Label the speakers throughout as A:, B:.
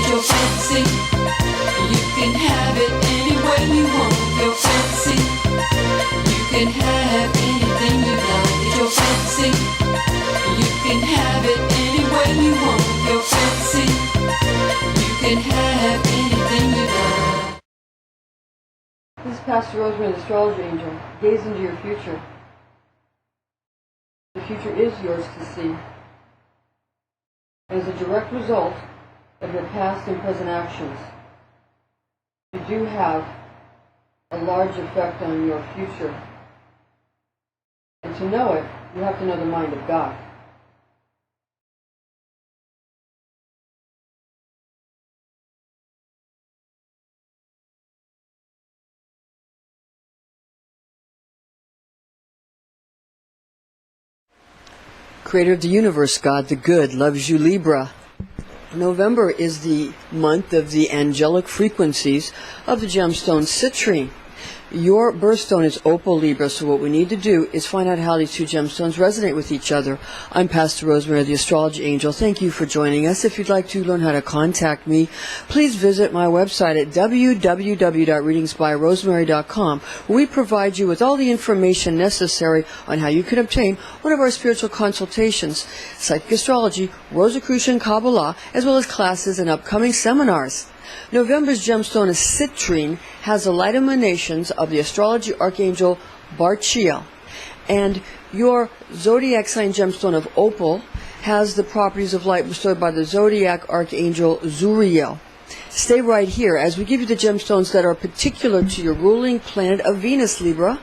A: your fancy. You can have it any way you want. Your fancy. You can have anything you like. It's your fancy. You can have it any way you want. Your fancy. You can have anything you like.
B: This is Pastor Rosemary, the Astrology Angel. Gaze into your future. The future is yours to see. As a direct result of your past and present actions, you do have a large effect on your future. And to know it, you have to know the mind of God. Creator of the universe, God the good, loves you, Libra. November is the month of the angelic frequencies of the gemstone Citrine. Your birthstone is Opal, Libra, so what we need to do is find out how these two gemstones resonate with each other. I'm Pastor Rosemary, the Astrology Angel. Thank you for joining us. If you'd like to learn how to contact me, please visit my website at www.readingsbyrosemary.com, where we provide you with all the information necessary on how you can obtain one of our spiritual consultations, psychic astrology, Rosicrucian Kabbalah, as well as classes and upcoming seminars. November's gemstone is Citrine, has the light emanations of the astrology archangel Barchiel. And your zodiac sign gemstone of Opal has the properties of light bestowed by the zodiac archangel Zuriel. Stay right here as we give you the gemstones that are particular to your ruling planet of Venus, Libra.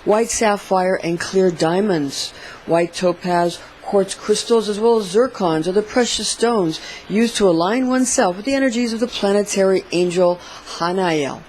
B: White sapphire and clear diamonds, white topaz, quartz crystals, as well as zircons are the precious stones used to align oneself with the energies of the planetary angel Hanael.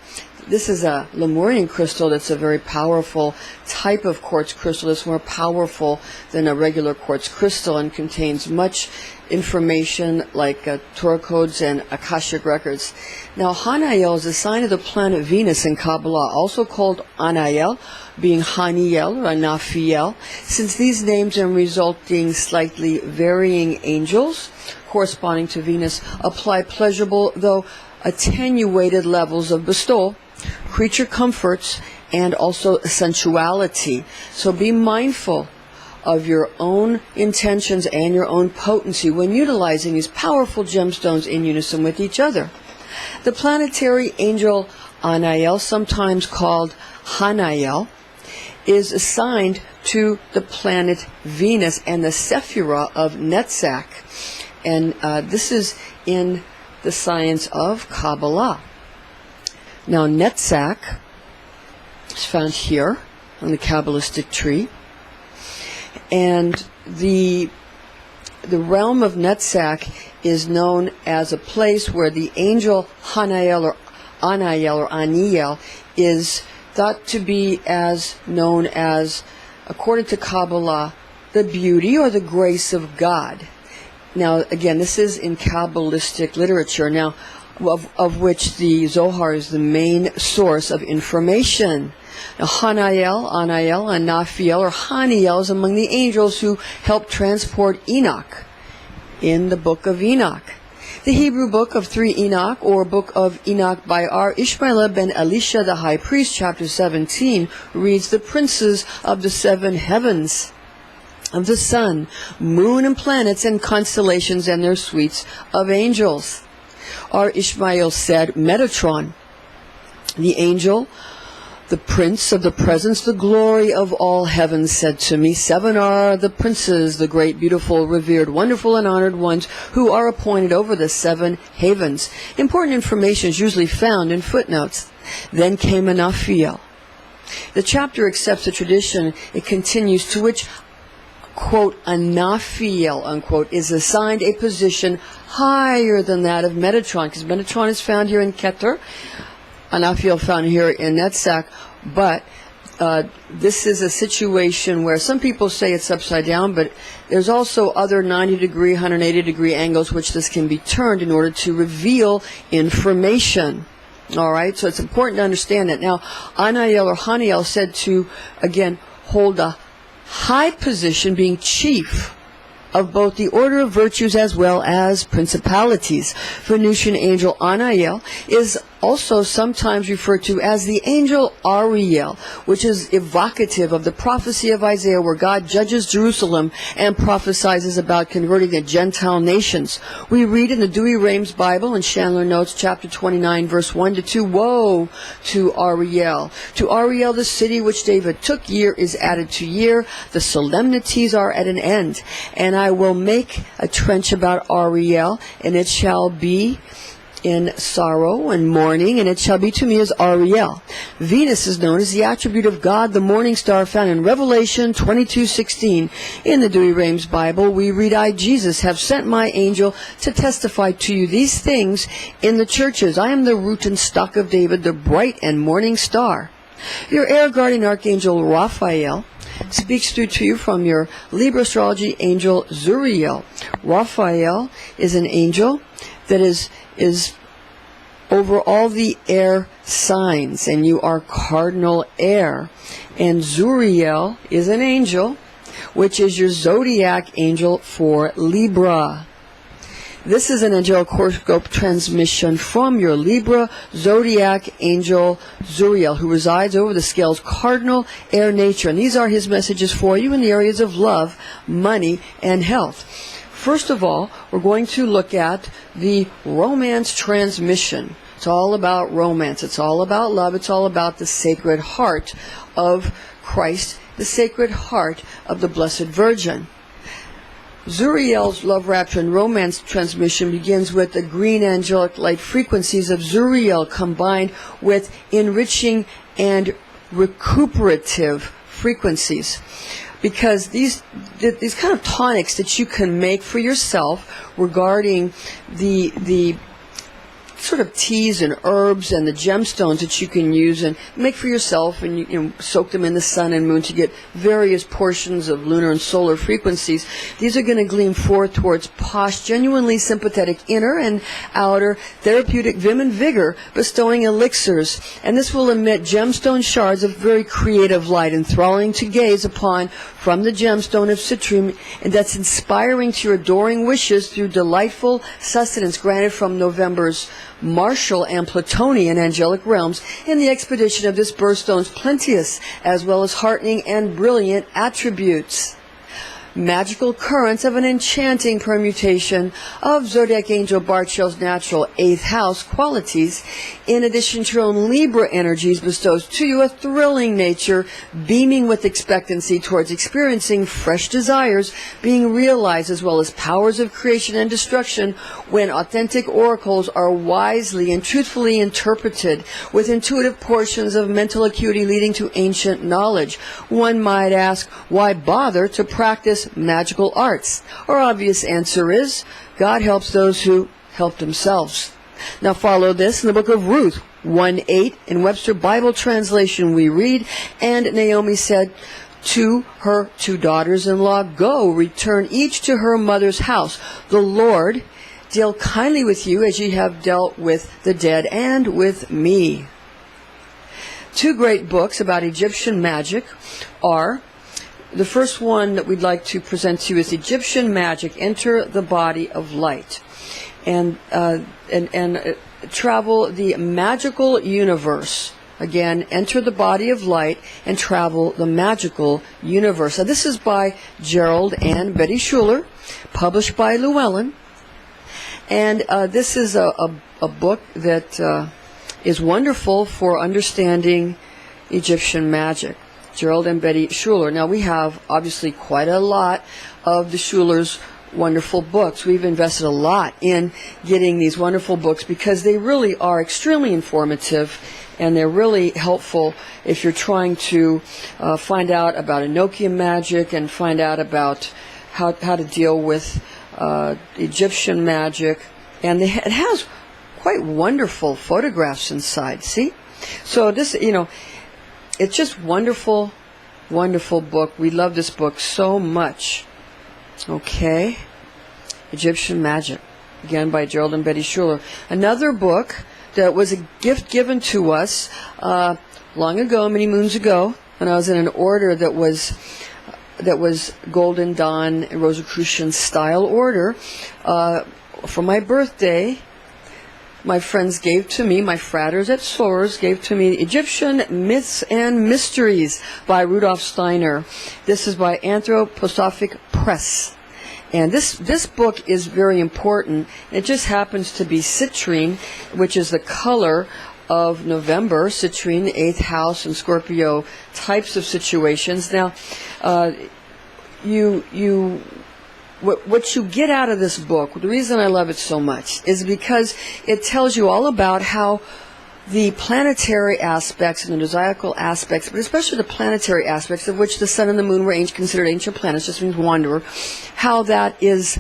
B: This is a Lemurian crystal that's a very powerful type of quartz crystal that's more powerful than a regular quartz crystal and contains much information like Torah codes and Akashic records. Now, Hanael is a sign of the planet Venus in Kabbalah, also called Anael, being Haniel or Anafiel, since these names and resulting slightly varying angels corresponding to Venus apply pleasurable, though attenuated levels of bestowal, creature comforts, and also sensuality. So be mindful of your own intentions and your own potency when utilizing these powerful gemstones in unison with each other. The planetary angel Anael, sometimes called Hanael, is assigned to the planet Venus and the Sephirah of Netzach. And this is in the science of Kabbalah. Now, Netzach is found here on the Kabbalistic tree. And the realm of Netzach is known as a place where the angel Hanael or Anael or Aniel is thought to be as known as, according to Kabbalah, the beauty or the grace of God. Now, again, this is in Kabbalistic literature, now, of which the Zohar is the main source of information. Now, Hanael, Anael, and Naphiel, or Haniel, is among the angels who helped transport Enoch in the book of Enoch. The Hebrew book of 3 Enoch, or book of Enoch by R. Ishmael ben Elisha the high priest, chapter 17, reads, the princes of the 7 heavens, of the sun, moon, and planets, and constellations, and their suites of angels. R. Ishmael said, Metatron, the angel, the prince of the presence, the glory of all heavens, said to me, 7 are the princes, the great, beautiful, revered, wonderful, and honored ones who are appointed over the 7 havens. Important information is usually found in footnotes. Then came Anaphiel. The chapter accepts the tradition it continues to which, quote, Anaphiel, unquote, is assigned a position higher than that of Metatron, because Metatron is found here in Keter, Anaphiel found here in Netzach, but this is a situation where some people say it's upside down, but there's also other 90-degree, 180-degree angles which this can be turned in order to reveal information. All right, so it's important to understand that. Now, Anael or Haniel said to, again, hold a high position, being chief of both the order of virtues as well as principalities. Venusian angel Anael is also sometimes referred to as the angel Ariel, which is evocative of the prophecy of Isaiah where God judges Jerusalem and prophesies about converting the Gentile nations. We read in the Dewey Rheims Bible in Chandler Notes chapter 29 verse 1 to 2, woe to Ariel. To Ariel the city which David took, year is added to year, the solemnities are at an end. And I will make a trench about Ariel, and it shall be in sorrow and mourning, and it shall be to me as Ariel. Venus is known as the attribute of God, the morning star, found in Revelation 22:16. In the Dewey Rheims Bible, we read, I, Jesus, have sent my angel to testify to you these things in the churches. I am the root and stock of David, the bright and morning star. Your air guardian archangel Raphael speaks through to you from your Libra astrology angel Zuriel. Raphael is an angel that is over all the air signs, and you are cardinal air. And Zuriel is an angel, which is your zodiac angel for Libra. This is an angelic horoscope transmission from your Libra zodiac angel Zuriel, who resides over the scale's cardinal air nature. And these are his messages for you in the areas of love, money, and health. First of all, we're going to look at the romance transmission. It's all about romance. It's all about love. It's all about the Sacred Heart of Christ, the Sacred Heart of the Blessed Virgin. Zuriel's love, rapture, and romance transmission begins with the green angelic light frequencies of Zuriel combined with enriching and recuperative frequencies. Because these kind of tonics that you can make for yourself regarding the sort of teas and herbs and the gemstones that you can use and make for yourself, and you soak them in the sun and moon to get various portions of lunar and solar frequencies. These are going to gleam forth towards posh, genuinely sympathetic inner and outer therapeutic vim and vigor, bestowing elixirs. And this will emit gemstone shards of very creative light, enthralling to gaze upon from the gemstone of citrine, and that's inspiring to your adoring wishes through delightful sustenance granted from November's Martial and Plutonian angelic realms in the expedition of this birthstone's plenteous as well as heartening and brilliant attributes. Magical currents of an enchanting permutation of Zodiac Angel Barchel's natural 8th house qualities, in addition to your own Libra energies, bestows to you a thrilling nature, beaming with expectancy towards experiencing fresh desires being realized, as well as powers of creation and destruction when authentic oracles are wisely and truthfully interpreted, with intuitive portions of mental acuity leading to ancient knowledge. One might ask, why bother to practice magical arts? Our obvious answer is, God helps those who help themselves. Now follow this in the book of Ruth 1:8 in Webster Bible translation. We read, and Naomi said to her 2 daughters-in-law, go, return each to her mother's house. The Lord deal kindly with you as ye have dealt with the dead and with me. 2 great books about Egyptian magic are, the first one that we'd like to present to you is Egyptian Magic, Enter the Body of Light, and travel the magical universe. Again, Enter the Body of Light and Travel the Magical Universe. Now, this is by Gerald and Betty Schuler, published by Llewellyn. And this is a book that is wonderful for understanding Egyptian magic. Gerald and Betty Schuler. Now, we have obviously quite a lot of the Schulers' wonderful books. We've invested a lot in getting these wonderful books because they really are extremely informative, and they're really helpful if you're trying to find out about Enochian magic and find out about how to deal with Egyptian magic. And it has quite wonderful photographs inside. See? So this, it's just wonderful, wonderful book. We love this book so much. Okay. Egyptian Magic, again by Gerald and Betty Schuler. Another book that was a gift given to us long ago, many moons ago, when I was in an order that was that was Golden Dawn Rosicrucian style order. For my birthday, my friends gave to me, my fratters at SOARS gave to me Egyptian Myths and Mysteries by Rudolf Steiner. This is by Anthroposophic Press. And this book is very important. It just happens to be citrine, which is the color of November, citrine, 8th house, and Scorpio types of situations. Now, what you get out of this book, the reason I love it so much, is because it tells you all about how the planetary aspects and the zodiacal aspects, but especially the planetary aspects, of which the sun and the moon were considered ancient planets, just means wanderer, how that is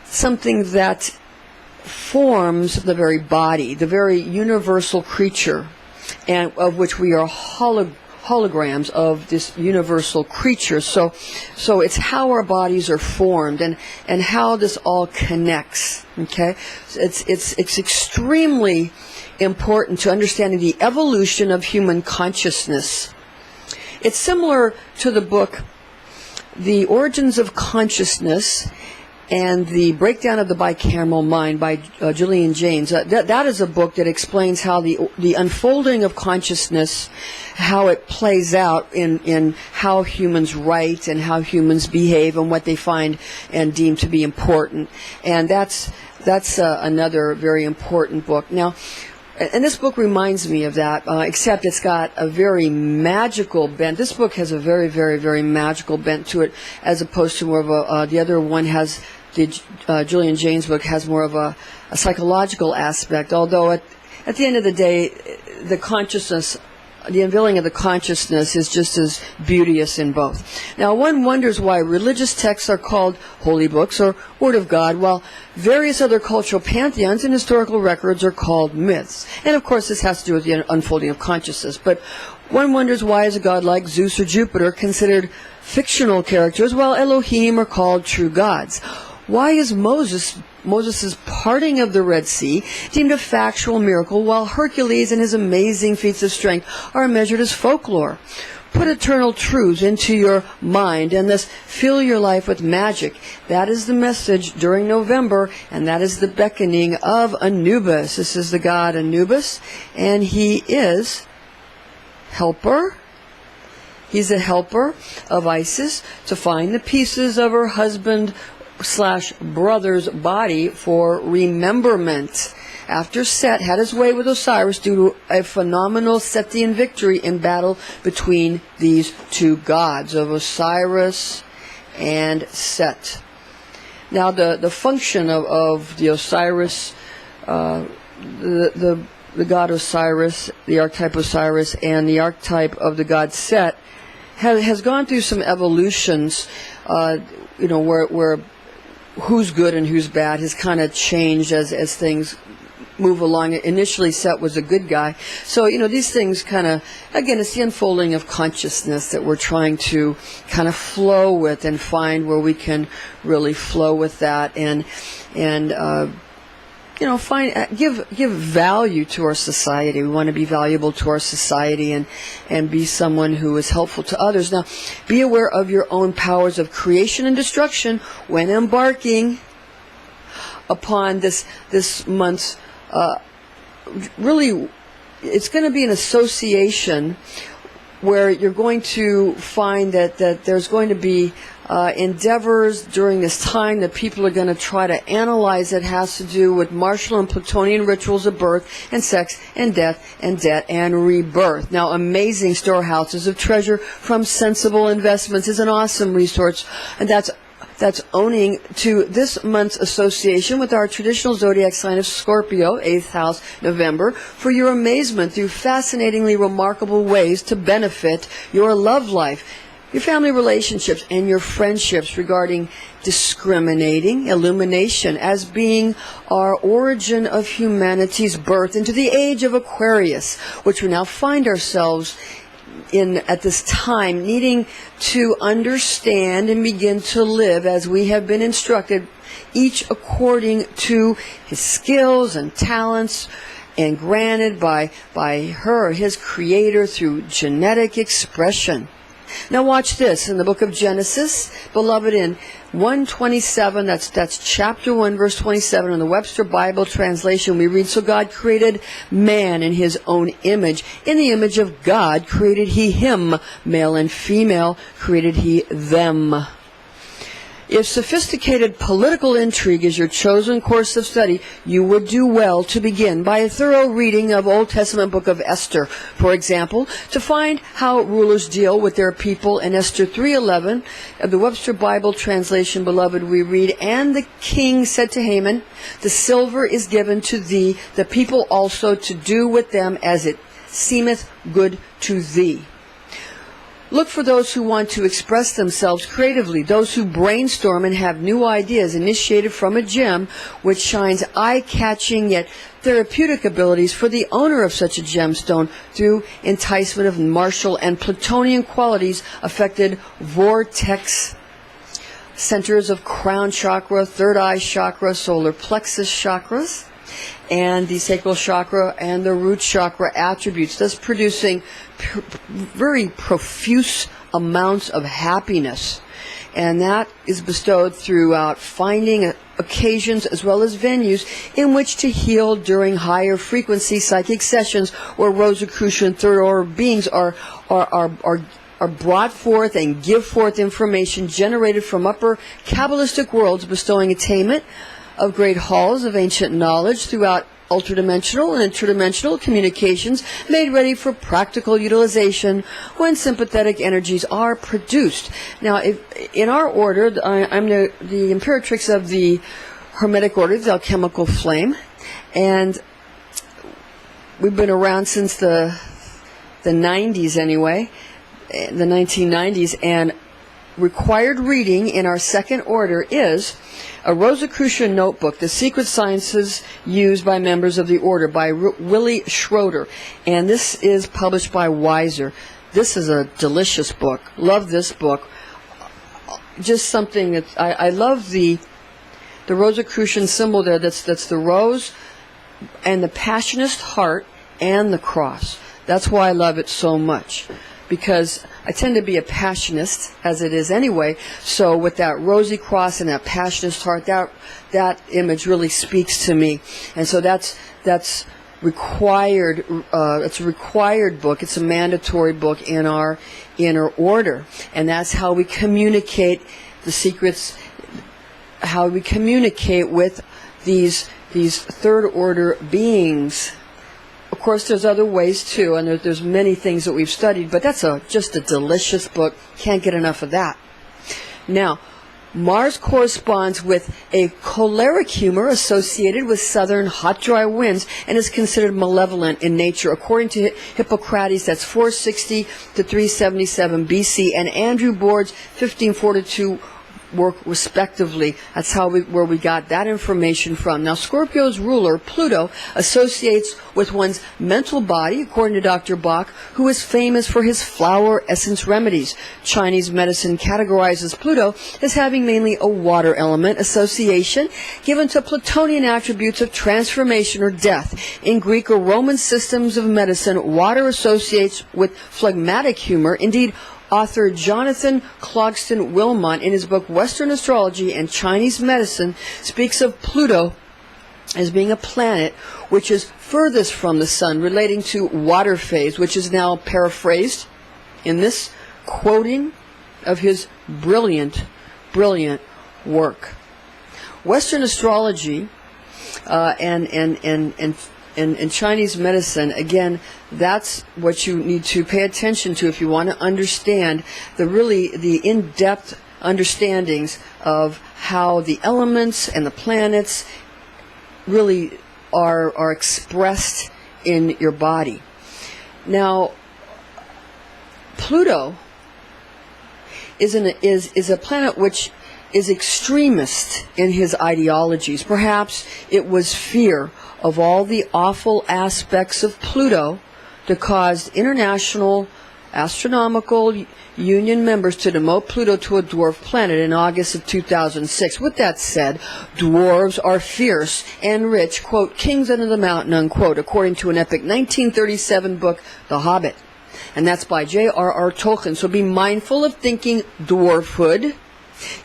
B: something that forms the very body, the very universal creature, and of which we are holograms of this universal creature. So it's how our bodies are formed and how this all connects. Okay, it's extremely important to understanding the evolution of human consciousness. It's similar to the book The Origins of Consciousness and the Breakdown of the Bicameral Mind by Julian Jaynes. That is a book that explains how the unfolding of consciousness, how it plays out in how humans write and how humans behave and what they find and deem to be important. And that's another very important book. Now, and this book reminds me of that, except it's got a very magical bent. This book has a very, very, very magical bent to it, as opposed to more of the other one has, the Julian Jaynes book has more of a psychological aspect, although at the end of the day, the consciousness, the unveiling of the consciousness is just as beauteous in both. Now, one wonders why religious texts are called holy books or Word of God, while various other cultural pantheons and historical records are called myths. And of course, this has to do with the unfolding of consciousness. But one wonders why is a god like Zeus or Jupiter considered fictional characters, while Elohim are called true gods? Why is Moses' parting of the Red Sea deemed a factual miracle, while Hercules and his amazing feats of strength are measured as folklore? Put eternal truths into your mind and thus fill your life with magic. That is the message during November, and that is the beckoning of Anubis. This is the god Anubis, and he is helper. He's a helper of Isis to find the pieces of her husband/brother's body for rememberment. After Set had his way with Osiris due to a phenomenal Setian victory in battle between these two gods of Osiris and Set. Now the function of the Osiris, the god Osiris, the archetype Osiris, and the archetype of the god Set has gone through some evolutions, where who's good and who's bad has kind of changed as things move along. Initially, Set was a good guy. So, these things kind of, again, it's the unfolding of consciousness that we're trying to kind of flow with and find where we can really flow with that and give value to our society. We want to be valuable to our society and be someone who is helpful to others. Now, be aware of your own powers of creation and destruction when embarking upon this month's, really, it's going to be an association where you're going to find that there's going to be endeavors during this time that people are going to try to analyze that has to do with Martial and Plutonian rituals of birth and sex and death and debt and rebirth. Now, amazing storehouses of treasure from sensible investments is an awesome resource, and that's owning to this month's association with our traditional zodiac sign of Scorpio, 8th house, November, for your amazement through fascinatingly remarkable ways to benefit your love life, your family relationships, and your friendships regarding discriminating illumination as being our origin of humanity's birth into the age of Aquarius, which we now find ourselves in at this time, needing to understand and begin to live as we have been instructed, each according to his skills and talents, and granted by her or his creator through genetic expression. Now watch this. In the book of Genesis, beloved, in 1:27, that's chapter 1, verse 27, in the Webster Bible translation, we read, "So God created man in his own image. In the image of God created he him. Male and female created he them." If sophisticated political intrigue is your chosen course of study, you would do well to begin by a thorough reading of Old Testament book of Esther, for example, to find how rulers deal with their people. In Esther 3:11 of the Webster Bible translation, beloved, we read, "And the king said to Haman, the silver is given to thee, the people also to do with them as it seemeth good to thee." Look for those who want to express themselves creatively, those who brainstorm and have new ideas initiated from a gem which shines eye-catching yet therapeutic abilities for the owner of such a gemstone through enticement of Martial and Plutonian qualities affected vortex centers of crown chakra, third eye chakra, solar plexus chakras, and the sacral chakra and the root chakra attributes, thus producing very profuse amounts of happiness. And that is bestowed throughout finding occasions as well as venues in which to heal during higher frequency psychic sessions where Rosicrucian third order beings are brought forth and give forth information generated from upper Kabbalistic worlds, bestowing attainment of great halls of ancient knowledge throughout ultradimensional and interdimensional communications made ready for practical utilization when sympathetic energies are produced. Now, in our order, I'm the Imperatrix of the Hermetic Order, the Alchemical Flame, and we've been around since the 90s anyway, the 1990s, and required reading in our second order is a Rosicrucian notebook, The Secret Sciences Used by Members of the Order, by Willie Schroeder. And this is published by Weiser. This is a delicious book. Love this book. Just something that I love the Rosicrucian symbol there. That's the rose and the passionist heart and the cross. That's why I love it so much, because I tend to be a passionist, as it is anyway, so with that rosy cross and that passionist heart, that image really speaks to me. And so that's required. It's a required book. It's a mandatory book in our inner order. And that's how we communicate the secrets, how we communicate with these third order beings. Of course, there's other ways too, and there's many things that we've studied, but that's just a delicious book. Can't get enough of that. Now, Mars corresponds with a choleric humor associated with southern hot, dry winds and is considered malevolent in nature. According to Hippocrates, that's 460 to 377 BC, and Andrew Board's 1542 work respectively. That's where we got that information from. Now, Scorpio's ruler, Pluto, associates with one's mental body, according to Dr. Bach, who is famous for his flower essence remedies. Chinese medicine categorizes Pluto as having mainly a water element association given to Plutonian attributes of transformation or death. In Greek or Roman systems of medicine, water associates with phlegmatic humor. Indeed, author Jonathan Clogston Wilmot, in his book Western Astrology and Chinese Medicine, speaks of Pluto as being a planet which is furthest from the sun, relating to water phase, which is now paraphrased in this quoting of his brilliant work. Western astrology and Chinese medicine, again, that's what you need to pay attention to if you want to understand the in-depth understandings of how the elements and the planets really are expressed in your body. Now, Pluto is a planet which is extremist in his ideologies. Perhaps it was fear of all the awful aspects of Pluto that caused international astronomical union members to demote Pluto to a dwarf planet in August of 2006. With that said, dwarves are fierce and rich, quote, kings under the mountain, unquote, according to an epic 1937 book, The Hobbit. And that's by J.R.R. Tolkien. So be mindful of thinking dwarfhood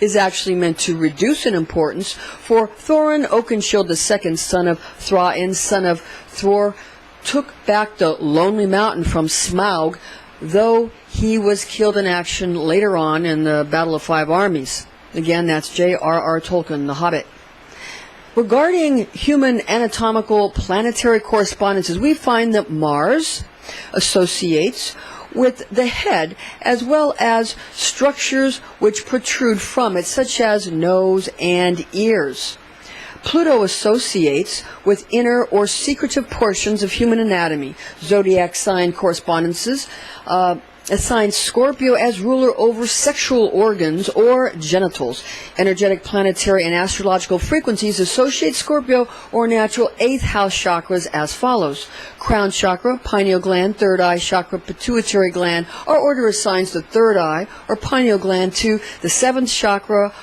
B: is actually meant to reduce in importance, for Thorin Oakenshield II, son of Thrain, son of Thror, took back the Lonely Mountain from Smaug, though he was killed in action later on in the Battle of Five Armies. Again, that's J.R.R. Tolkien, The Hobbit. Regarding human anatomical planetary correspondences, we find that Mars associates with the head, as well as structures which protrude from it, such as nose and ears. Pluto associates with inner or secretive portions of human anatomy. Zodiac sign correspondences assign Scorpio as ruler over sexual organs or genitals. Energetic, planetary, and astrological frequencies associate Scorpio or natural 8th house chakras as follows. Crown chakra, pineal gland, third eye chakra, pituitary gland. Our order assigns the third eye or pineal gland to the 7th chakra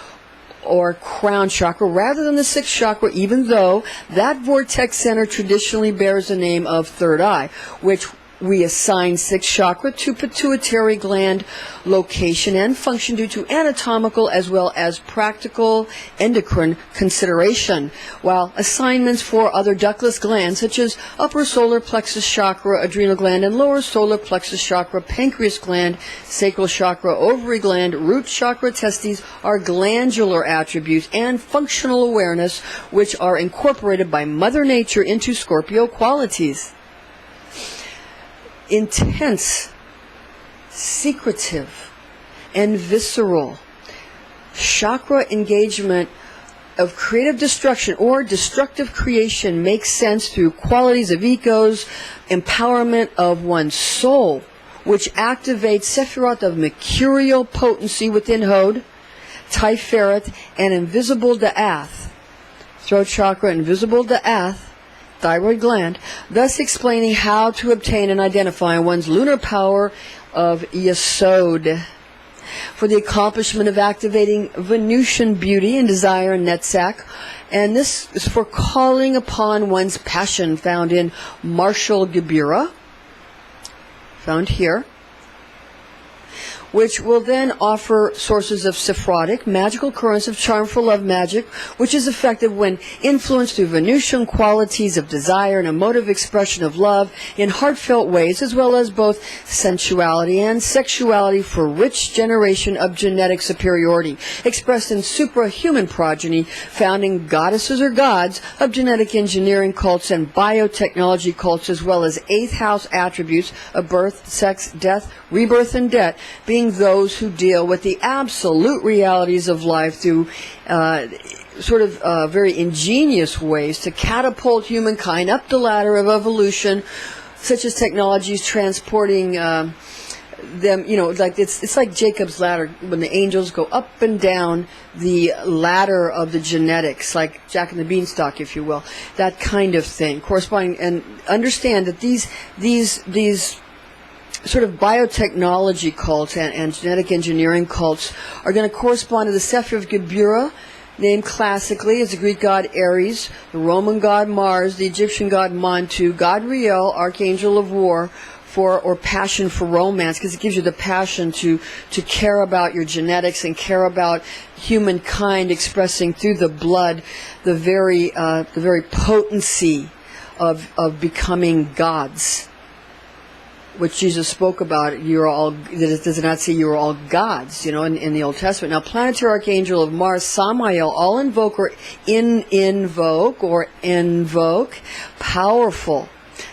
B: or crown chakra rather than the 6th chakra, even though that vortex center traditionally bears the name of third eye, which we assign 6th chakra to pituitary gland location and function due to anatomical as well as practical endocrine consideration, while assignments for other ductless glands such as upper solar plexus chakra, adrenal gland, and lower solar plexus chakra, pancreas gland, sacral chakra, ovary gland, root chakra, testes are glandular attributes and functional awareness which are incorporated by Mother Nature into Scorpio qualities. Intense, secretive, and visceral chakra engagement of creative destruction or destructive creation makes sense through qualities of egos, empowerment of one's soul, which activates Sephiroth of mercurial potency within Hod, Tiferet, and invisible Da'ath. Throat chakra, invisible Da'ath, thyroid gland, thus explaining how to obtain and identify one's lunar power of Yesod. For the accomplishment of activating Venusian beauty and desire in Netzach, and this is for calling upon one's passion, found in Martial Gebura, found here, which will then offer sources of Sephirotic, magical currents of charm for love magic, which is effective when influenced through Venusian qualities of desire and emotive expression of love in heartfelt ways, as well as both sensuality and sexuality for rich generation of genetic superiority, expressed in suprahuman progeny, found in goddesses or gods of genetic engineering cults and biotechnology cults, as well as 8th house attributes of birth, sex, death, rebirth, and death, being those who deal with the absolute realities of life through very ingenious ways to catapult humankind up the ladder of evolution, such as technologies transporting them, like it's like Jacob's ladder when the angels go up and down the ladder of the genetics, like Jack and the Beanstalk, if you will, that kind of thing, corresponding, and understand that these sort of biotechnology cults and genetic engineering cults are going to correspond to the Sephir of Gebura, named classically as the Greek god Aries, the Roman god Mars, the Egyptian god Montu, god Riel, archangel of war, or passion for romance, because it gives you the passion to care about your genetics and care about humankind, expressing through the blood the very potency of becoming gods, which Jesus spoke about. You're all, does it not say you are all gods, in the Old Testament. Now, planetary archangel of Mars, Samael, all invoke powerful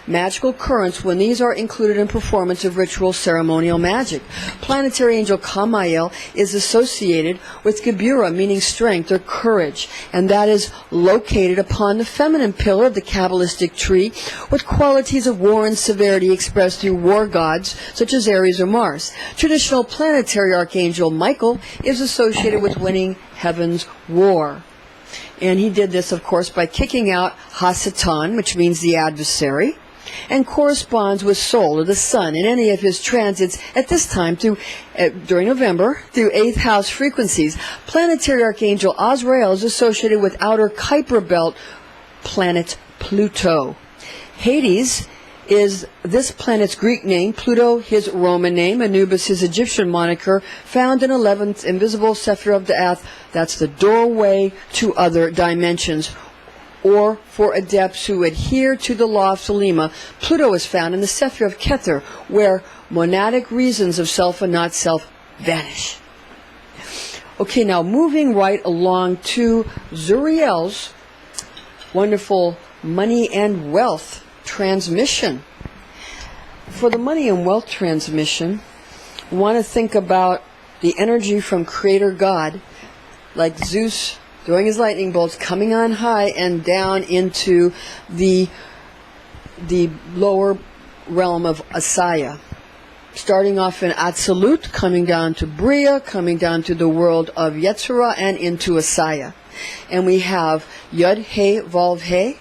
B: magical currents when these are included in performance of ritual ceremonial magic. Planetary angel Kamael is associated with Gebura, meaning strength or courage, and that is located upon the feminine pillar of the Kabbalistic tree, with qualities of war and severity expressed through war gods such as Aries or Mars. Traditional planetary archangel Michael is associated with winning heaven's war. And he did this, of course, by kicking out Hasatan, which means the adversary, and corresponds with Sol, or the sun, in any of his transits at this time during November through 8th house frequencies. Planetary archangel Azrael is associated with outer Kuiper belt planet Pluto. Hades is this planet's Greek name, Pluto his Roman name, Anubis his Egyptian moniker, found in 11th invisible Sapphire of the Ath. That's the doorway to other dimensions. Or for adepts who adhere to the law of Selima, Pluto is found in the Sapphire of Kether, where monadic reasons of self and not self vanish. Okay, now moving right along to Zuriel's wonderful money and wealth transmission. For the money and wealth transmission, we want to think about the energy from Creator God, like Zeus throwing his lightning bolts, coming on high and down into the lower realm of Asaya. Starting off in Atzilut, coming down to Bria, coming down to the world of Yetzirah, and into Asaya. And we have Yud, He, Vav, He,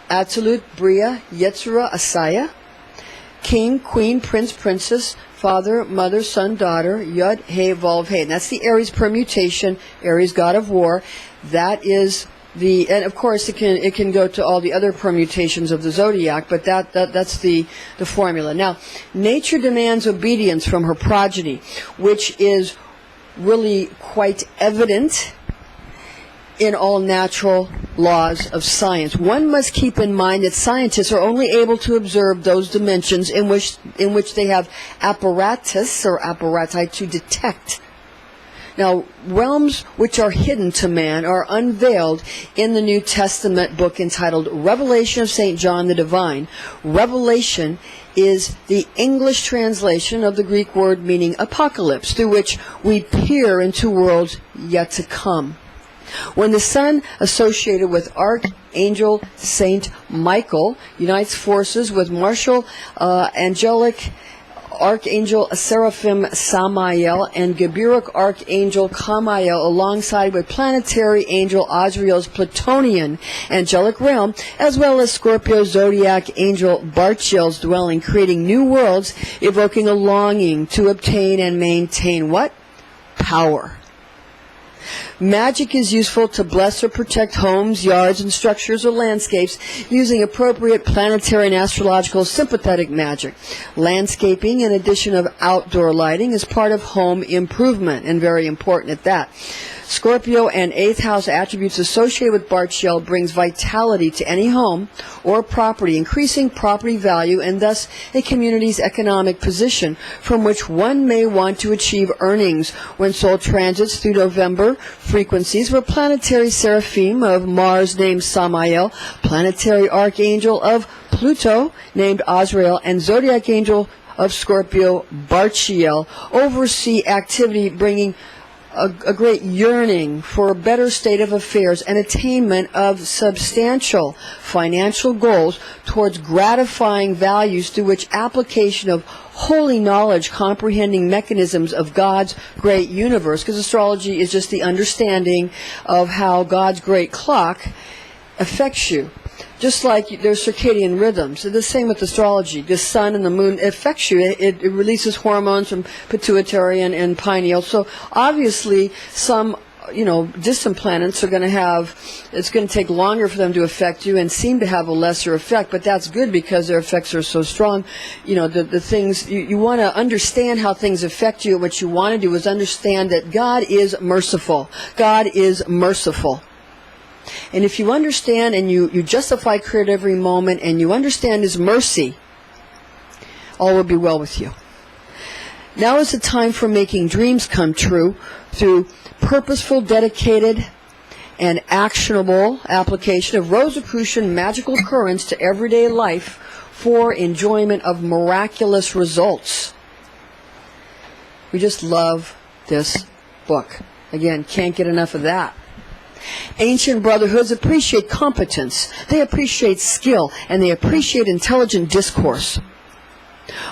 B: Atzilut, Bria, Yetzirah, Asaya, King, Queen, Prince, Princess, Father, Mother, Son, Daughter, Yud, He, Vav, He. And that's the Aries permutation, Aries, God of War. That is the, and of course it can go to all the other permutations of the Zodiac, but that's the formula. Now, nature demands obedience from her progeny, which is really quite evident in all natural laws of science. One must keep in mind that scientists are only able to observe those dimensions in which they have apparatus or apparati to detect. Now, realms which are hidden to man are unveiled in the New Testament book entitled Revelation of St. John the Divine. Revelation is the English translation of the Greek word meaning apocalypse, through which we peer into worlds yet to come. When the sun associated with Archangel Saint Michael unites forces with martial angelic Archangel Seraphim Samael and Gabriel Archangel Kamael alongside with planetary angel Azrael's Plutonian angelic realm, as well as Scorpio Zodiac angel Barchiel's dwelling, creating new worlds, evoking a longing to obtain and maintain what? Power. Magic is useful to bless or protect homes, yards, and structures or landscapes using appropriate planetary and astrological sympathetic magic. Landscaping, in addition of outdoor lighting, is part of home improvement, and very important at that. Scorpio and 8th house attributes associated with Barchiel brings vitality to any home or property, increasing property value and thus a community's economic position from which one may want to achieve earnings. When Sol transits through November, frequencies were planetary seraphim of Mars named Samael, planetary archangel of Pluto named Azrael, and zodiac angel of Scorpio Barchiel oversee activity bringing a great yearning for a better state of affairs and attainment of substantial financial goals towards gratifying values through which application of holy knowledge comprehending mechanisms of God's great universe, because astrology is just the understanding of how God's great clock affects you. Just like there's circadian rhythms. The same with astrology. The sun and the moon affects you. It releases hormones from pituitary and pineal. So obviously some, distant planets are going to have, it's going to take longer for them to affect you and seem to have a lesser effect, but that's good because their effects are so strong. The things, you want to understand how things affect you. What you want to do is understand that God is merciful. God is merciful. And if you understand and you justify Creator every moment and you understand His mercy, all will be well with you. Now is the time for making dreams come true through purposeful, dedicated, and actionable application of Rosicrucian magical currents to everyday life for enjoyment of miraculous results. We just love this book. Again, can't get enough of that. Ancient brotherhoods appreciate competence, they appreciate skill, and they appreciate intelligent discourse.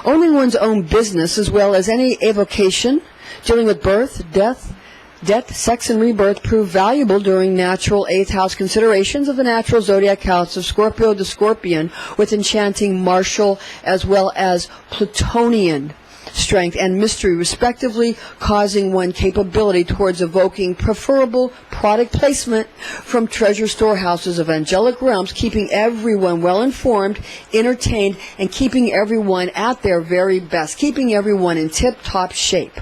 B: Owning one's own business as well as any avocation, dealing with birth, death, sex, and rebirth prove valuable during natural 8th house considerations of the natural zodiac house of Scorpio the Scorpion with enchanting martial as well as Plutonian strength, and mystery, respectively, causing one capability towards evoking preferable product placement from treasure storehouses of angelic realms, keeping everyone well informed, entertained, and keeping everyone at their very best, keeping everyone in tip-top shape.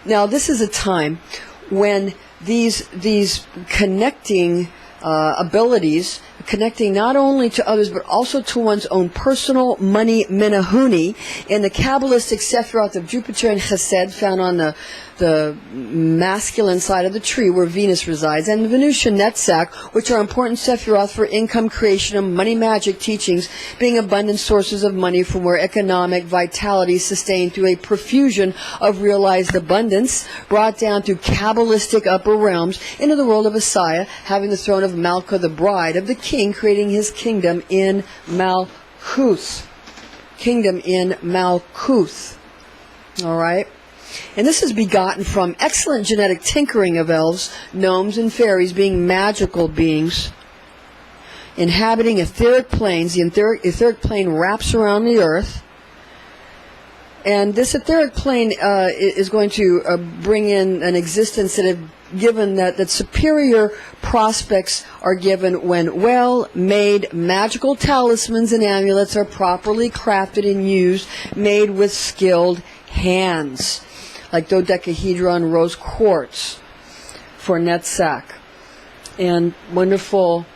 B: Now, this is a time when these connecting abilities, connecting not only to others but also to one's own personal money menahuni in the Kabbalistic Sephiroth of Jupiter and Chesed, found on the masculine side of the tree where Venus resides, and the Venusian Netzach, which are important Sephiroth for income creation and money magic teachings, being abundant sources of money from where economic vitality is sustained through a profusion of realized abundance, brought down through Kabbalistic upper realms into the world of Messiah, having the throne of Malka, the bride of the king, creating his kingdom in Malkuth. Kingdom in Malkuth. All right? And this is begotten from excellent genetic tinkering of elves, gnomes, and fairies, being magical beings, inhabiting etheric planes. The etheric plane wraps around the earth. And this etheric plane is going to bring in an existence that have given that superior prospects are given when well-made magical talismans and amulets are properly crafted and used, made with skilled hands, like dodecahedron rose quartz for Netzach, and wonderful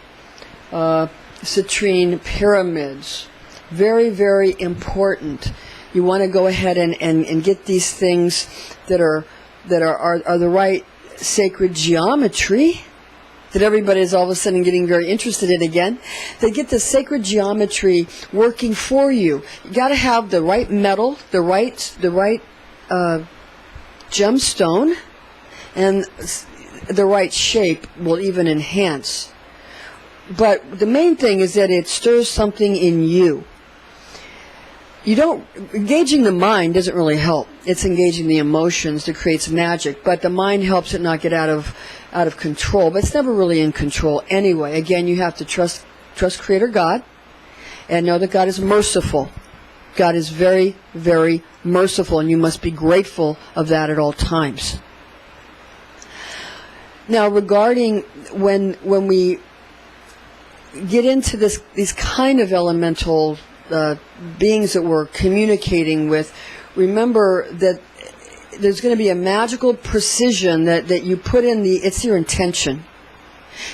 B: citrine pyramids. Very, very important. You want to go ahead and get these things that are the right sacred geometry, that everybody is all of a sudden getting very interested in again. They get the sacred geometry working for you. You got to have the right metal, the right gemstone, and the right shape will even enhance. But the main thing is that it stirs something in you. Engaging the mind doesn't really help. It's engaging the emotions that creates magic, but the mind helps it not get out of control. But it's never really in control anyway. Again, you have to trust Creator God and know that God is merciful. God is very, very merciful, and you must be grateful of that at all times. Now, regarding when we get into these kind of elemental beings that we're communicating with, remember that there's going to be a magical precision that you put in it's your intention.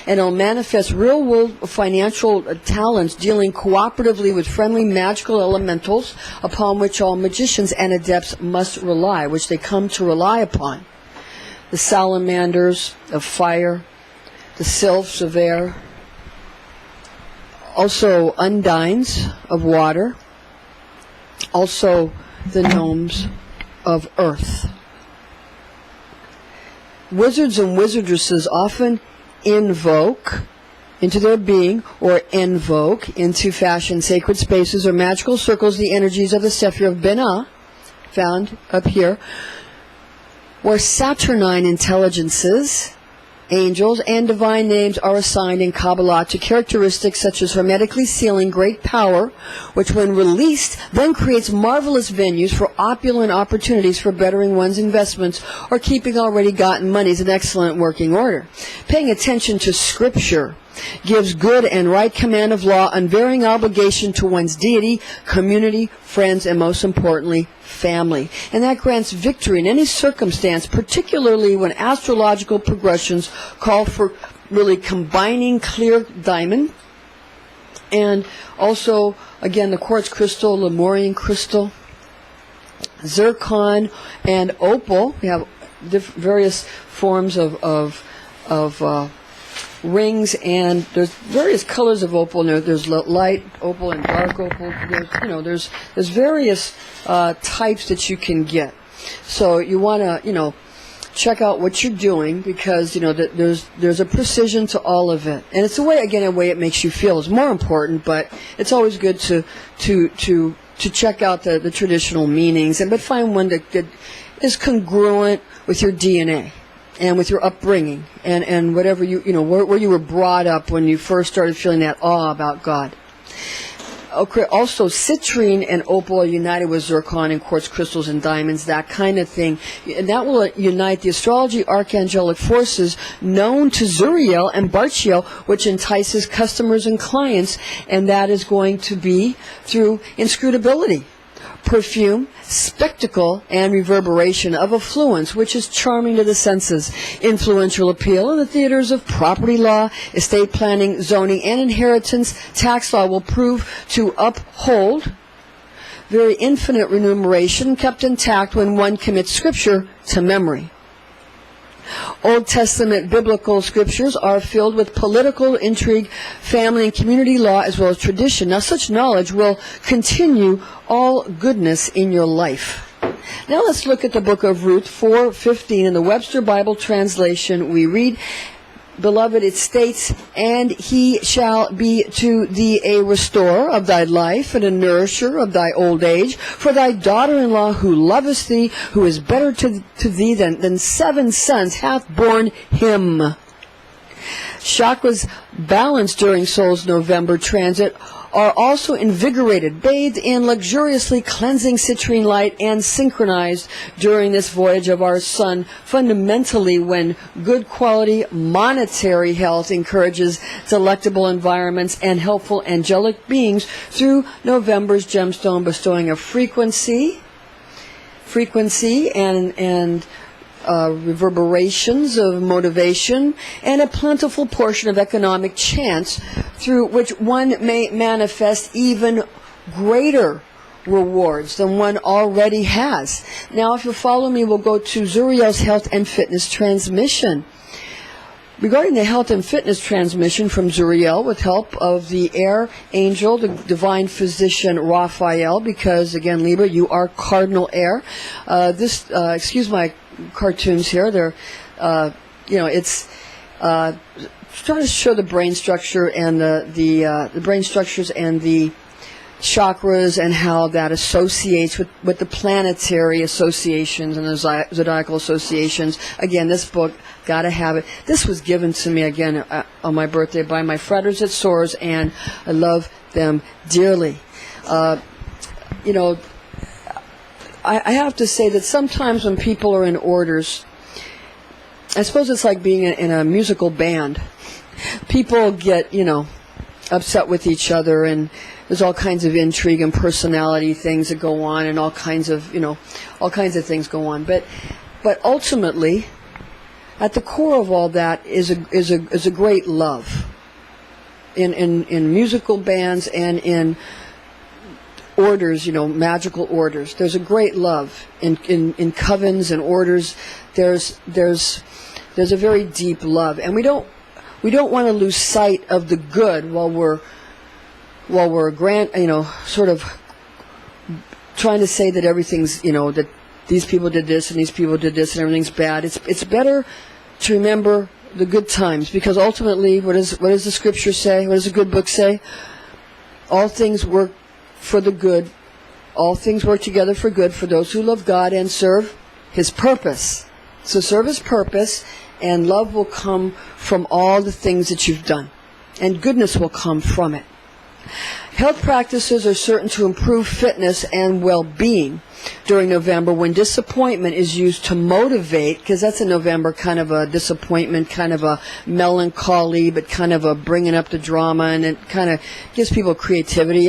B: And it'll manifest real-world financial talents dealing cooperatively with friendly magical elementals upon which all magicians and adepts must rely, which they come to rely upon. The salamanders of fire, the sylphs of air, also undines of water, also the gnomes of earth. Wizards and wizardresses often invoke into their being or invoke into fashion sacred spaces or magical circles the energies of the Sephir of Binah, found up here, where Saturnine intelligences, angels, and divine names are assigned in Kabbalah to characteristics such as hermetically sealing great power, which when released then creates marvelous venues for opulent opportunities for bettering one's investments or keeping already gotten monies in excellent working order. Paying attention to Scripture gives good and right command of law, unvarying obligation to one's deity, community, friends, and most importantly, family. And that grants victory in any circumstance, particularly when astrological progressions call for really combining clear diamond and also, again, the quartz crystal, Lemurian crystal, zircon, and opal. We have various forms of rings, and there's various colors of opal. There's light opal and dark opal. There's various types that you can get. So you want to check out what you're doing, because there's a precision to all of it, and it's a way it makes you feel is more important. But it's always good to check out the traditional meanings, but find one that is congruent with your DNA and with your upbringing and whatever where you were brought up when you first started feeling that awe about God. Okay, also, citrine and opal are united with zircon and quartz crystals and diamonds, that kind of thing. And that will unite the astrology archangelic forces known to Zuriel and Barchiel, which entices customers and clients, and that is going to be through inscrutability, perfume, spectacle, and reverberation of affluence, which is charming to the senses. Influential appeal in the theaters of property law, estate planning, zoning, and inheritance. Tax law will prove to uphold very infinite remuneration kept intact when one commits scripture to memory. Old Testament biblical scriptures are filled with political intrigue, family and community law, as well as tradition. Now, such knowledge will continue all goodness in your life. Now, let's look at the book of Ruth 4:15 in the Webster Bible translation. We read, Beloved, it states, and he shall be to thee a restorer of thy life and a nourisher of thy old age. For thy daughter-in-law who loveth thee, who is better to thee than 7 sons, hath borne him. Chakras balanced during Sol's November transit are also invigorated, bathed in luxuriously cleansing citrine light, and synchronized during this voyage of our sun, fundamentally when good quality monetary health encourages delectable environments and helpful angelic beings through November's gemstone, bestowing a frequency and reverberations of motivation and a plentiful portion of economic chance through which one may manifest even greater rewards than one already has. Now, if you follow me, we'll go to Zuriel's health and fitness transmission. Regarding the health and fitness transmission from Zuriel, with help of the air angel, the divine physician Raphael, because again, Libra, you are cardinal air. Excuse my cartoons here. They're, it's trying to show the brain structure and the brain structures and the chakras and how that associates with the planetary associations and the zodiacal associations. Again, this book, gotta have it. This was given to me again on my birthday by my friends at Soars, and I love them dearly. I have to say that sometimes when people are in orders, I suppose it's like being in a musical band. People get, upset with each other, and there's all kinds of intrigue and personality things that go on, and all kinds of things go on. But ultimately, at the core of all that is a great love. In musical bands and in orders, magical orders. There's a great love in covens and orders. There's a very deep love, and we don't want to lose sight of the good while we're sort of trying to say that everything's, that these people did this and these people did this and everything's bad. It's better to remember the good times, because ultimately, what does the scripture say? What does the good book say? All things work for the good. All things work together for good for those who love God and serve His purpose. So serve His purpose, and love will come from all the things that you've done, and goodness will come from it. Health practices are certain to improve fitness and well-being during November when disappointment is used to motivate, because that's in November kind of a disappointment, kind of a melancholy, but kind of a bringing up the drama, and it kind of gives people creativity,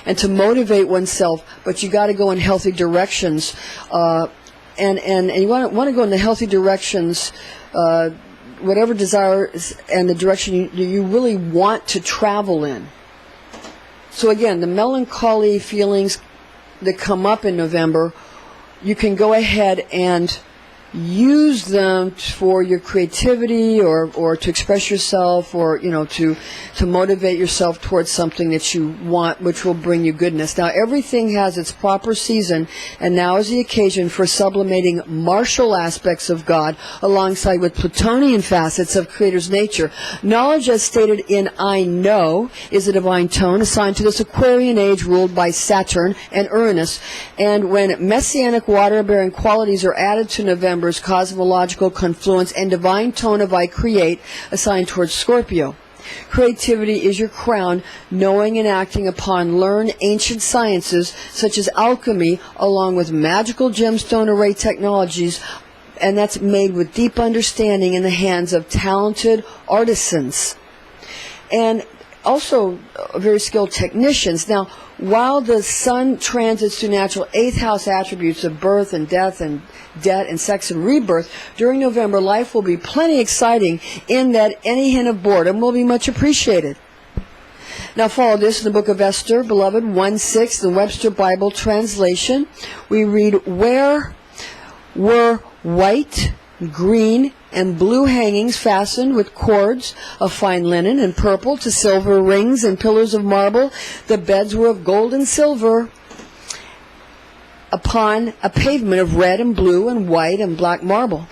B: and to motivate oneself. But you got to go in healthy directions, and you want to go in the healthy directions, whatever desire and the direction you really want to travel in. So again, the melancholy feelings that come up in November, you can go ahead and use them for your creativity or to express yourself, or to motivate yourself towards something that you want, which will bring you goodness. Now, everything has its proper season, and now is the occasion for sublimating martial aspects of God alongside with Plutonian facets of Creator's nature. Knowledge, as stated in I Know, is a divine tone assigned to this Aquarian age ruled by Saturn and Uranus, and when messianic water-bearing qualities are added to November's cosmological confluence and divine tone of I Create assigned towards Scorpio. Creativity is your crown, knowing and acting upon learned ancient sciences such as alchemy, along with magical gemstone array technologies, and that's made with deep understanding in the hands of talented artisans. And also very skilled technicians. Now, while the sun transits through natural 8th house attributes of birth and death and debt and sex and rebirth, during November, life will be plenty exciting in that any hint of boredom will be much appreciated. Now follow this in the book of Esther, beloved, 1:6, the Webster Bible translation. We read, "Where were white, green, and blue hangings fastened with cords of fine linen and purple to silver rings and pillars of marble. The beds were of gold and silver upon a pavement of red and blue and white and black marble."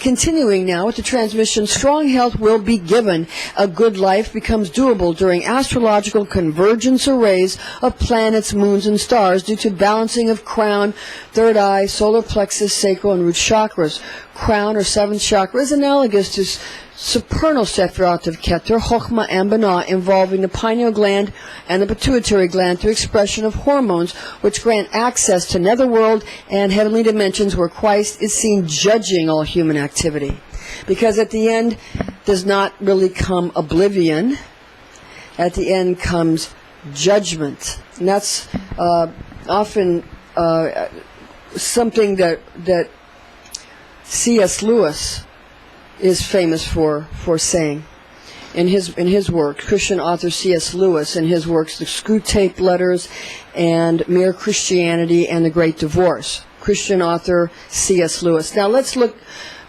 B: Continuing now with the transmission, strong health will be given. A good life becomes doable during astrological convergence arrays of planets, moons, and stars due to balancing of crown, third eye, solar plexus, sacral, and root chakras. Crown or seventh chakra is analogous to supernal sephirot of Keter, Chokhmah, and Binah, involving the pineal gland and the pituitary gland through expression of hormones, which grant access to netherworld and heavenly dimensions where Christ is seen judging all human activity. Because at the end does not really come oblivion. At the end comes judgment. And that's often something that C.S. Lewis is famous for saying in his work. Christian author C.S. Lewis, in his works, The Screwtape Letters and Mere Christianity and the Great Divorce. Christian author C.S. Lewis. Now let's look,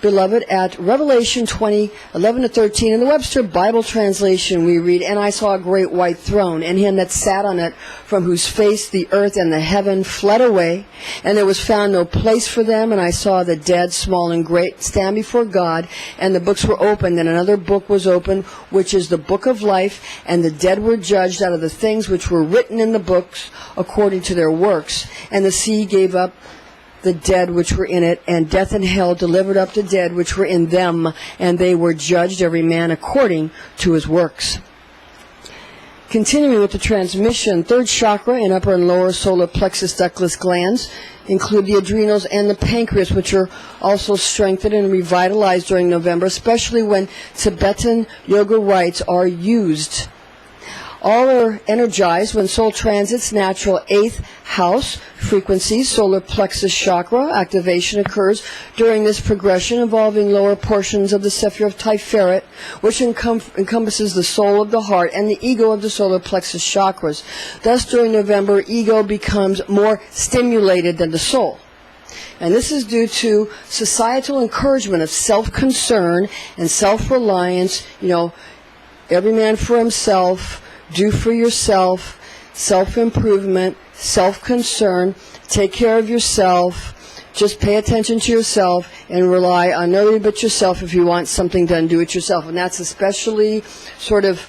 B: beloved, at Revelation 20:11-13. In the Webster Bible translation we read, "And I saw a great white throne, and him that sat on it, from whose face the earth and the heaven fled away, and there was found no place for them. And I saw the dead, small and great, stand before God, and the books were opened, and another book was opened, which is the book of life, and the dead were judged out of the things which were written in the books according to their works. And the sea gave up the dead which were in it, and death and hell delivered up the dead which were in them, and they were judged every man according to his works." Continuing with the transmission, third chakra and upper and lower solar plexus ductless glands include the adrenals and the pancreas, which are also strengthened and revitalized during November, especially when Tibetan yoga rites are used. All are energized when Sol transits natural 8th house frequencies. Solar plexus chakra activation occurs during this progression, involving lower portions of the Sephir of Tiferet, which encompasses the soul of the heart and the ego of the solar plexus chakras. Thus, during November, ego becomes more stimulated than the soul. And this is due to societal encouragement of self-concern and self-reliance, every man for himself, do for yourself, self-improvement, self-concern, take care of yourself, just pay attention to yourself and rely on nobody but yourself. If you want something done, do it yourself. And that's especially sort of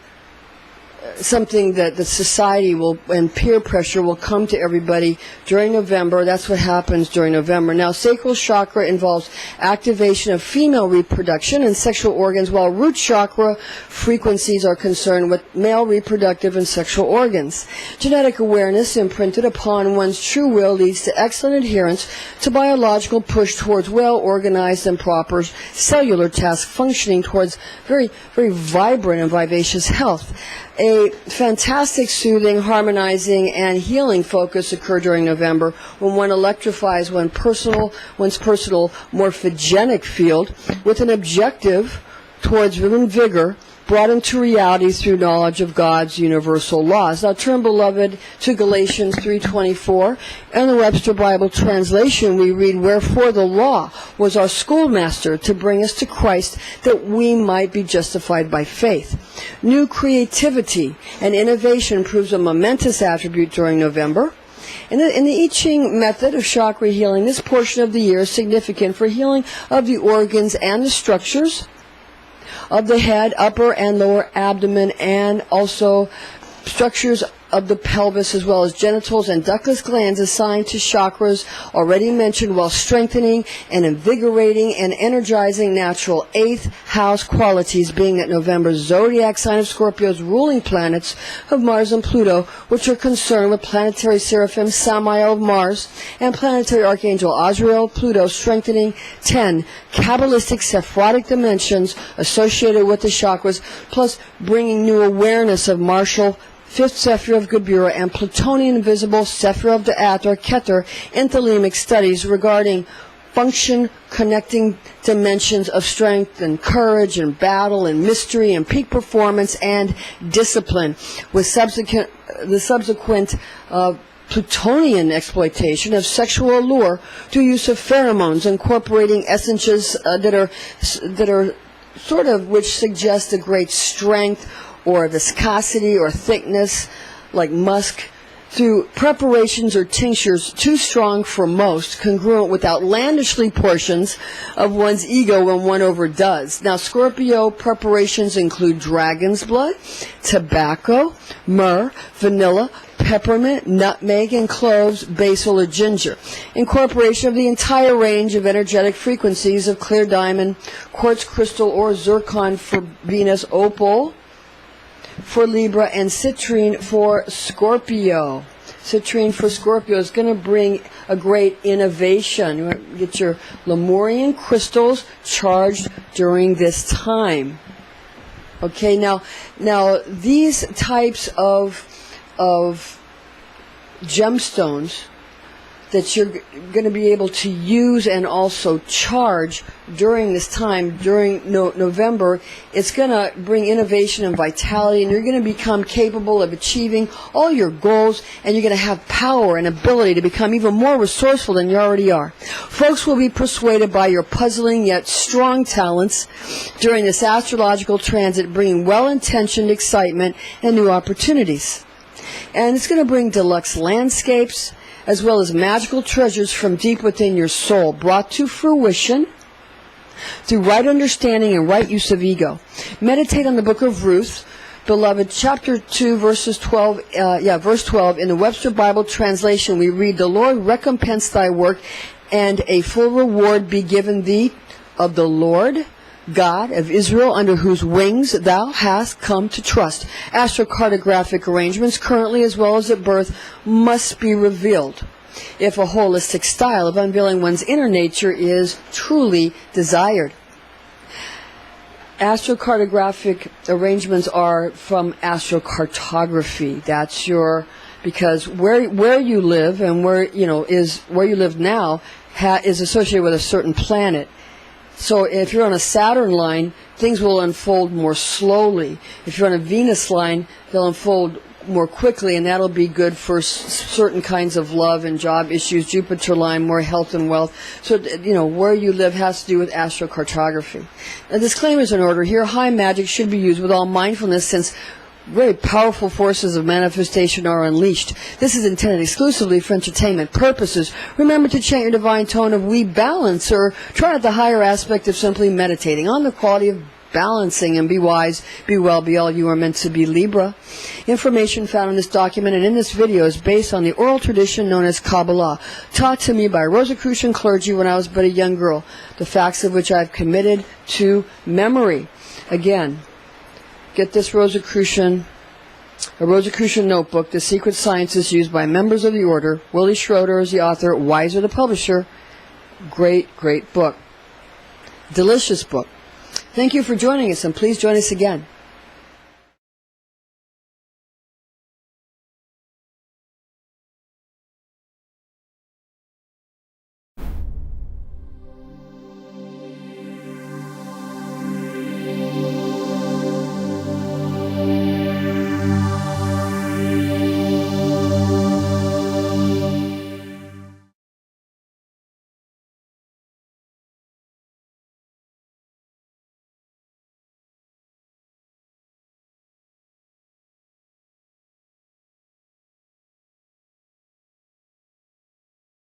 B: something that the society will, and peer pressure will come to everybody during November. That's what happens during November. Now, sacral chakra involves activation of female reproduction and sexual organs, while root chakra frequencies are concerned with male reproductive and sexual organs. Genetic awareness imprinted upon one's true will leads to excellent adherence to biological push towards well-organized and proper cellular task functioning towards very, very vibrant and vivacious health. A fantastic soothing, harmonizing, and healing focus occur during November when one electrifies one's personal morphogenic field with an objective towards vigor brought into reality through knowledge of God's universal laws. Now turn, beloved, to Galatians 3:24. In the Webster Bible translation we read, "Wherefore the law was our schoolmaster to bring us to Christ, that we might be justified by faith." New creativity and innovation proves a momentous attribute during November. In the I Ching method of chakra healing, this portion of the year is significant for healing of the organs and the structures of the head, upper and lower abdomen, and also structures of the pelvis, as well as genitals and ductless glands assigned to chakras already mentioned, while strengthening and invigorating and energizing natural 8th house qualities, being that November's zodiac sign of Scorpio's ruling planets of Mars and Pluto, which are concerned with planetary seraphim Samael of Mars and planetary archangel Azrael of Pluto, strengthening 10 Kabbalistic Sephirotic dimensions associated with the chakras, plus bringing new awareness of martial 5th Sephir of Gebura and Plutonian invisible Sephir of Da'at or Keter in thelemic studies regarding function connecting dimensions of strength and courage and battle and mystery and peak performance and discipline, with the subsequent Plutonian exploitation of sexual allure through use of pheromones, incorporating essences that are sort of which suggest a great strength or viscosity or thickness, like musk, through preparations or tinctures too strong for most, congruent with outlandishly portions of one's ego when one overdoes. Now, Scorpio preparations include dragon's blood, tobacco, myrrh, vanilla, peppermint, nutmeg, and cloves, basil, or ginger. Incorporation of the entire range of energetic frequencies of clear diamond, quartz crystal, or zircon for Venus, opal for Libra, and citrine for Scorpio. Citrine for Scorpio is going to bring a great innovation. You want to get your Lemurian crystals charged during this time. Okay, now these types of gemstones that you're going to be able to use and also charge during this time, during November, it's going to bring innovation and vitality, and you're going to become capable of achieving all your goals, and you're going to have power and ability to become even more resourceful than you already are. Folks will be persuaded by your puzzling yet strong talents during this astrological transit, bringing well-intentioned excitement and new opportunities. And it's going to bring deluxe landscapes, as well as magical treasures from deep within your soul, brought to fruition through right understanding and right use of ego. Meditate on the book of Ruth, beloved, chapter 2, verse 12 in the Webster Bible translation. We read, "The Lord recompense thy work, and a full reward be given thee of the Lord God of Israel, under whose wings thou hast come to trust." Astrocartographic arrangements, currently as well as at birth, must be revealed if a holistic style of unveiling one's inner nature is truly desired. Astrocartographic arrangements are from astrocartography. That's because where you live and where you live now is associated with a certain planet. So if you're on a Saturn line, things will unfold more slowly. If you're on a Venus line, they'll unfold more quickly, and that'll be good for certain kinds of love and job issues. Jupiter line, more health and wealth. So, where you live has to do with astrocartography. Now, disclaimers in order here. High magic should be used with all mindfulness, since very powerful forces of manifestation are unleashed. This is intended exclusively for entertainment purposes. Remember to chant your divine tone of "we balance," or try out the higher aspect of simply meditating on the quality of balancing, and be wise, be well, be all you are meant to be, Libra. Information found in this document and in this video is based on the oral tradition known as Kabbalah, taught to me by Rosicrucian clergy when I was but a young girl, the facts of which I have committed to memory. Again, get this a Rosicrucian notebook, The Secret Sciences used by members of the order. Willie Schroeder is the author, Weiser the publisher. Great, great book. Delicious book. Thank you for joining us, and please join us again.